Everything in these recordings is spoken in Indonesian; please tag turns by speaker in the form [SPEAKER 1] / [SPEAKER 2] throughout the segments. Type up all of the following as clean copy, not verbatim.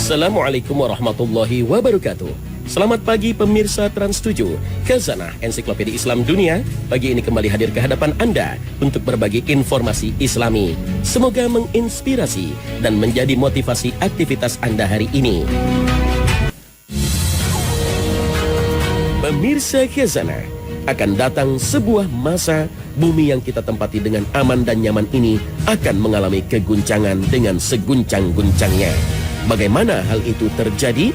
[SPEAKER 1] Assalamualaikum warahmatullahi wabarakatuh. Selamat pagi pemirsa Trans 7. Khazanah Ensiklopedia Islam Dunia pagi ini kembali hadir ke hadapan Anda untuk berbagi informasi Islami. Semoga menginspirasi dan menjadi motivasi aktivitas Anda hari ini. Pemirsa Khazanah, akan datang sebuah masa bumi yang kita tempati dengan aman dan nyaman ini akan mengalami keguncangan dengan seguncang-guncangnya. Bagaimana hal itu terjadi?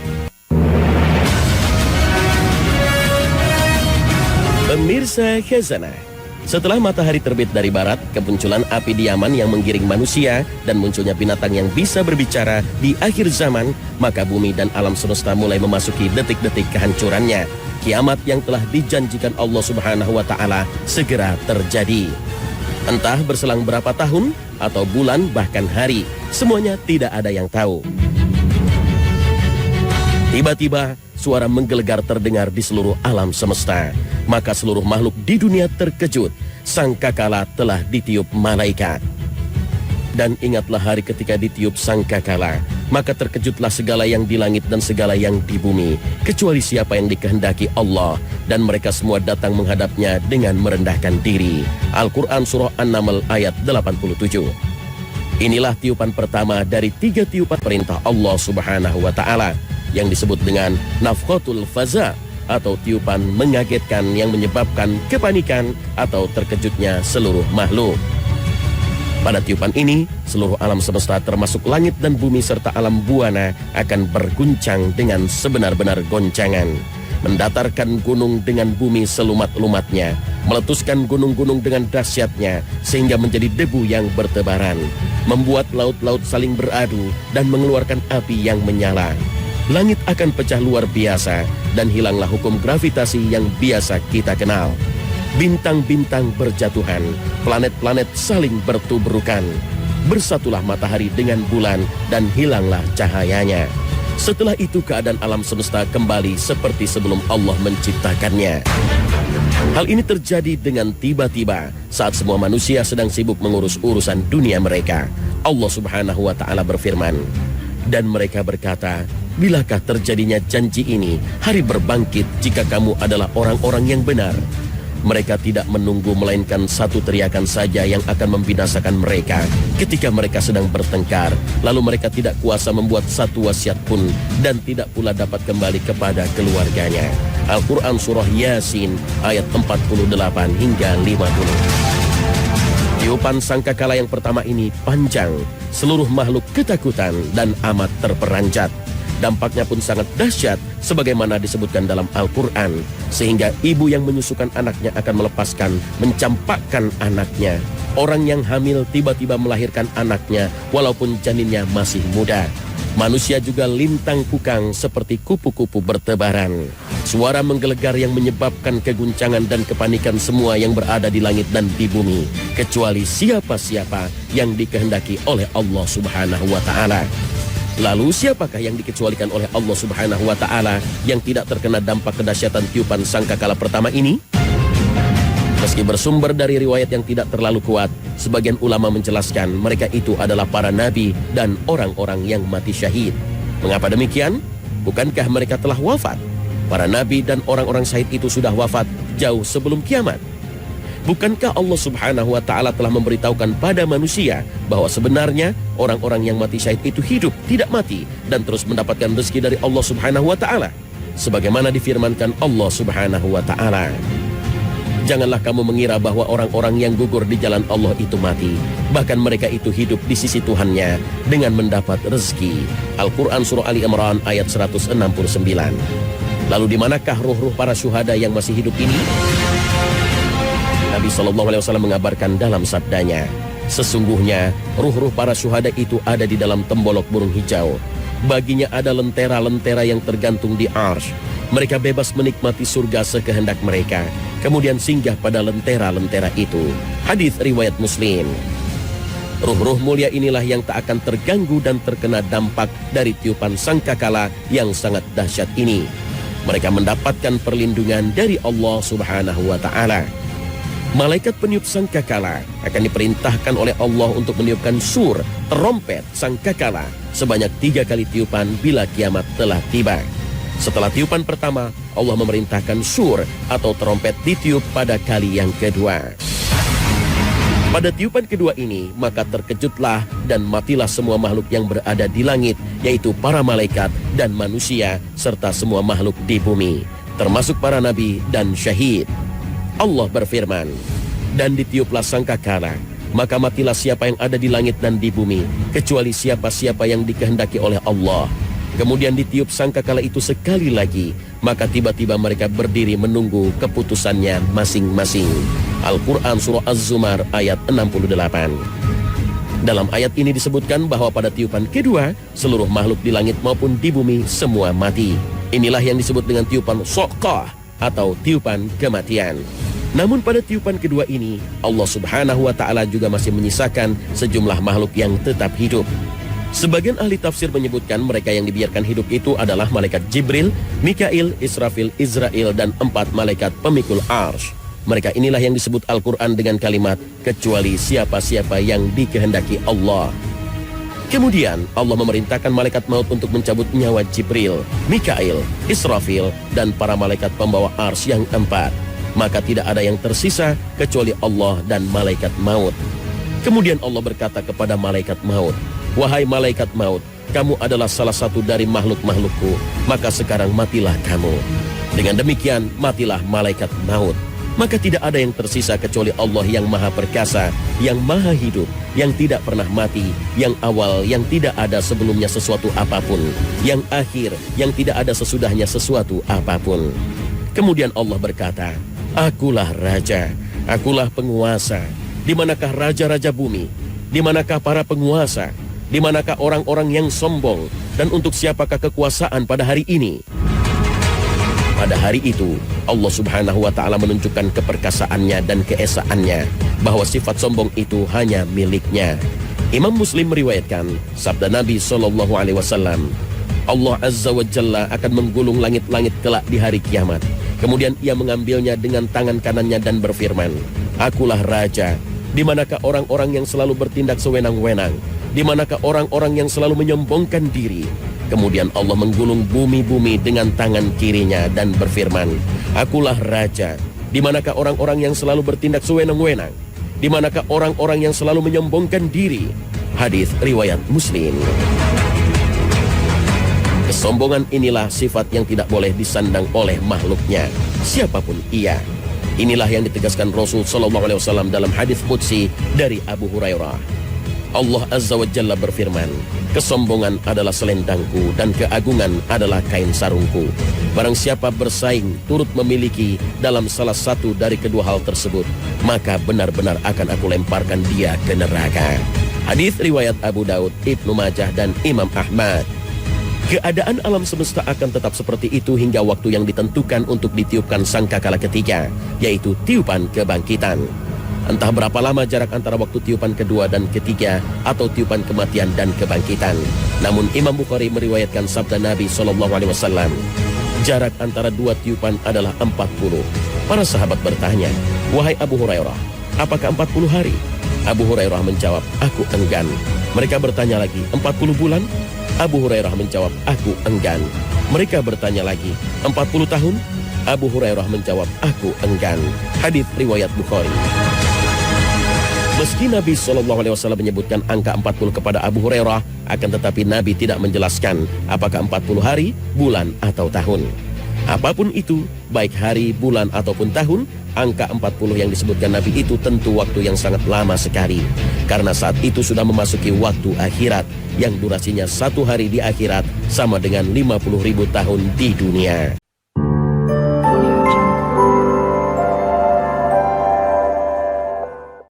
[SPEAKER 1] Pemirsa Khazanah, setelah matahari terbit dari barat, kemunculan api di Yaman yang menggiring manusia dan munculnya binatang yang bisa berbicara di akhir zaman, maka bumi dan alam semesta mulai memasuki detik-detik kehancurannya. Kiamat yang telah dijanjikan Allah Subhanahu wa Ta'ala segera terjadi. Entah berselang berapa tahun atau bulan bahkan hari, semuanya tidak ada yang tahu. Tiba-tiba suara menggelegar terdengar di seluruh alam semesta. Maka seluruh makhluk di dunia terkejut. Sangkakala telah ditiup malaikat. Dan ingatlah hari ketika ditiup sangkakala, maka terkejutlah segala yang di langit dan segala yang di bumi, kecuali siapa yang dikehendaki Allah, dan mereka semua datang menghadapnya dengan merendahkan diri. Al-Quran Surah An-Naml ayat 87. Inilah tiupan pertama dari 3 tiupan perintah Allah Subhanahu wa Ta'ala yang disebut dengan nafkhatul faza, atau tiupan mengagetkan yang menyebabkan kepanikan atau terkejutnya seluruh makhluk. Pada tiupan ini, seluruh alam semesta termasuk langit dan bumi serta alam buana akan berguncang dengan sebenar-benar goncangan. Mendatarkan gunung dengan bumi selumat-lumatnya, meletuskan gunung-gunung dengan dahsyatnya sehingga menjadi debu yang bertebaran, membuat laut-laut saling beradu dan mengeluarkan api yang menyala. Langit akan pecah luar biasa dan hilanglah hukum gravitasi yang biasa kita kenal. Bintang-bintang berjatuhan, planet-planet saling bertubrukan. Bersatulah matahari dengan bulan dan hilanglah cahayanya. Setelah itu keadaan alam semesta kembali seperti sebelum Allah menciptakannya. Hal ini terjadi dengan tiba-tiba saat semua manusia sedang sibuk mengurus urusan dunia mereka. Allah Subhanahu wa Ta'ala berfirman, dan mereka berkata, bilakah terjadinya janji ini, hari berbangkit jika kamu adalah orang-orang yang benar? Mereka tidak menunggu melainkan satu teriakan saja yang akan membinasakan mereka ketika mereka sedang bertengkar. Lalu mereka tidak kuasa membuat satu wasiat pun dan tidak pula dapat kembali kepada keluarganya. Al-Quran Surah Yasin ayat 48 hingga 50. Tiupan sangkakala yang pertama ini panjang, seluruh makhluk ketakutan dan amat terperanjat. Dampaknya pun sangat dahsyat sebagaimana disebutkan dalam Al-Quran, sehingga ibu yang menyusukan anaknya akan mencampakkan anaknya. Orang yang hamil tiba-tiba melahirkan anaknya walaupun janinnya masih muda. Manusia juga lintang kukang seperti kupu-kupu bertebaran. Suara menggelegar yang menyebabkan keguncangan dan kepanikan semua yang berada di langit dan di bumi, kecuali siapa-siapa yang dikehendaki oleh Allah Subhanahu wa Ta'ala. Lalu siapakah yang dikecualikan oleh Allah Subhanahu wa Ta'ala yang tidak terkena dampak kedahsyatan tiupan sangkakala pertama ini? Meski bersumber dari riwayat yang tidak terlalu kuat, sebagian ulama menjelaskan mereka itu adalah para nabi dan orang-orang yang mati syahid. Mengapa demikian? Bukankah mereka telah wafat? Para nabi dan orang-orang syahid itu sudah wafat jauh sebelum kiamat. Bukankah Allah Subhanahu wa Ta'ala telah memberitahukan pada manusia bahwa sebenarnya orang-orang yang mati syahid itu hidup, tidak mati, dan terus mendapatkan rezeki dari Allah Subhanahu wa Ta'ala? Sebagaimana difirmankan Allah Subhanahu wa Ta'ala, janganlah kamu mengira bahwa orang-orang yang gugur di jalan Allah itu mati. Bahkan mereka itu hidup di sisi Tuhannya dengan mendapat rezeki. Al-Quran Surah Ali Imran ayat 169. Lalu di manakah ruh-ruh para syuhada yang masih hidup ini? Nabi SAW mengabarkan dalam sabdanya, sesungguhnya ruh-ruh para syuhada itu ada di dalam tembolok burung hijau. Baginya ada lentera-lentera yang tergantung di arsy. Mereka bebas menikmati surga sekehendak mereka, kemudian singgah pada lentera-lentera itu. Hadis riwayat Muslim. Ruh-ruh mulia inilah yang tak akan terganggu dan terkena dampak dari tiupan sangkakala yang sangat dahsyat ini. Mereka mendapatkan perlindungan dari Allah Subhanahu wa Ta'ala. Malaikat peniup sangkakala akan diperintahkan oleh Allah untuk meniupkan sur, terompet sangkakala sebanyak 3 kali tiupan bila kiamat telah tiba. Setelah tiupan pertama, Allah memerintahkan sur atau trompet ditiup pada kali yang kedua. Pada tiupan kedua ini, maka terkejutlah dan matilah semua makhluk yang berada di langit, yaitu para malaikat dan manusia, serta semua makhluk di bumi, termasuk para nabi dan syahid. Allah berfirman, dan ditiuplah sangkakala, maka matilah siapa yang ada di langit dan di bumi, kecuali siapa-siapa yang dikehendaki oleh Allah. Kemudian ditiup sangkakala itu sekali lagi, maka tiba-tiba mereka berdiri menunggu keputusannya masing-masing. Al-Quran Surah Az-Zumar ayat 68. Dalam ayat ini disebutkan bahwa pada tiupan kedua, seluruh makhluk di langit maupun di bumi semua mati. Inilah yang disebut dengan tiupan soqah atau tiupan kematian. Namun pada tiupan kedua ini, Allah Subhanahu wa Ta'ala juga masih menyisakan sejumlah makhluk yang tetap hidup. Sebagian ahli tafsir menyebutkan mereka yang dibiarkan hidup itu adalah malaikat Jibril, Mikail, Israfil, Izrail, dan 4 malaikat pemikul Arsy. Mereka inilah yang disebut Al-Quran dengan kalimat, kecuali siapa-siapa yang dikehendaki Allah. Kemudian Allah memerintahkan malaikat maut untuk mencabut nyawa Jibril, Mikail, Israfil, dan para malaikat pembawa Arsy yang 4. Maka tidak ada yang tersisa kecuali Allah dan malaikat maut. Kemudian Allah berkata kepada malaikat maut, wahai malaikat maut, kamu adalah salah satu dari makhluk-makhlukku, maka sekarang matilah kamu. Dengan demikian matilah malaikat maut. Maka tidak ada yang tersisa kecuali Allah yang maha perkasa, yang maha hidup, yang tidak pernah mati, yang awal, yang tidak ada sebelumnya sesuatu apapun, yang akhir, yang tidak ada sesudahnya sesuatu apapun. Kemudian Allah berkata, akulah raja, akulah penguasa. Di manakah raja-raja bumi? Di manakah para penguasa? Di manakah orang-orang yang sombong? Dan untuk siapakah kekuasaan pada hari ini? Pada hari itu, Allah Subhanahu wa Ta'ala menunjukkan keperkasaannya dan keesaannya, bahwa sifat sombong itu hanya miliknya. Imam Muslim meriwayatkan sabda Nabi SAW, Allah Azza wa Jalla akan menggulung langit-langit kelak di hari kiamat. Kemudian ia mengambilnya dengan tangan kanannya dan berfirman, akulah raja. Di manakah orang-orang yang selalu bertindak sewenang-wenang? Di manakah orang-orang yang selalu menyombongkan diri? Kemudian Allah menggulung bumi-bumi dengan tangan kirinya dan berfirman, akulah raja. Di manakah orang-orang yang selalu bertindak sewenang-wenang? Di manakah orang-orang yang selalu menyombongkan diri? Hadis riwayat Muslim. Kesombongan inilah sifat yang tidak boleh disandang oleh makhluknya, siapapun ia. Inilah yang ditegaskan Rasul SAW dalam hadis qudsi dari Abu Hurairah. Allah Azza wa Jalla berfirman, kesombongan adalah selendangku dan keagungan adalah kain sarungku. Barang siapa bersaing turut memiliki dalam salah satu dari kedua hal tersebut, maka benar-benar akan aku lemparkan dia ke neraka. Hadis riwayat Abu Daud, Ibnu Majah, dan Imam Ahmad. Keadaan alam semesta akan tetap seperti itu hingga waktu yang ditentukan untuk ditiupkan sangkakala ketiga, yaitu tiupan kebangkitan. Entah berapa lama jarak antara waktu tiupan kedua dan ketiga atau tiupan kematian dan kebangkitan. Namun Imam Bukhari meriwayatkan sabda Nabi SAW, jarak antara dua tiupan adalah 40. Para sahabat bertanya, wahai Abu Hurairah, apakah 40 hari? Abu Hurairah menjawab, aku enggan. Mereka bertanya lagi, 40 bulan? Abu Hurairah menjawab, aku enggan. Mereka bertanya lagi, 40 tahun? Abu Hurairah menjawab, aku enggan. Hadis riwayat Bukhari. Meski Nabi SAW menyebutkan angka 40 kepada Abu Hurairah, akan tetapi Nabi tidak menjelaskan apakah 40 hari, bulan, atau tahun. Apapun itu, baik hari, bulan, ataupun tahun, angka 40 yang disebutkan Nabi itu tentu waktu yang sangat lama sekali. Karena saat itu sudah memasuki waktu akhirat, yang durasinya 1 hari di akhirat sama dengan 50.000 tahun di dunia.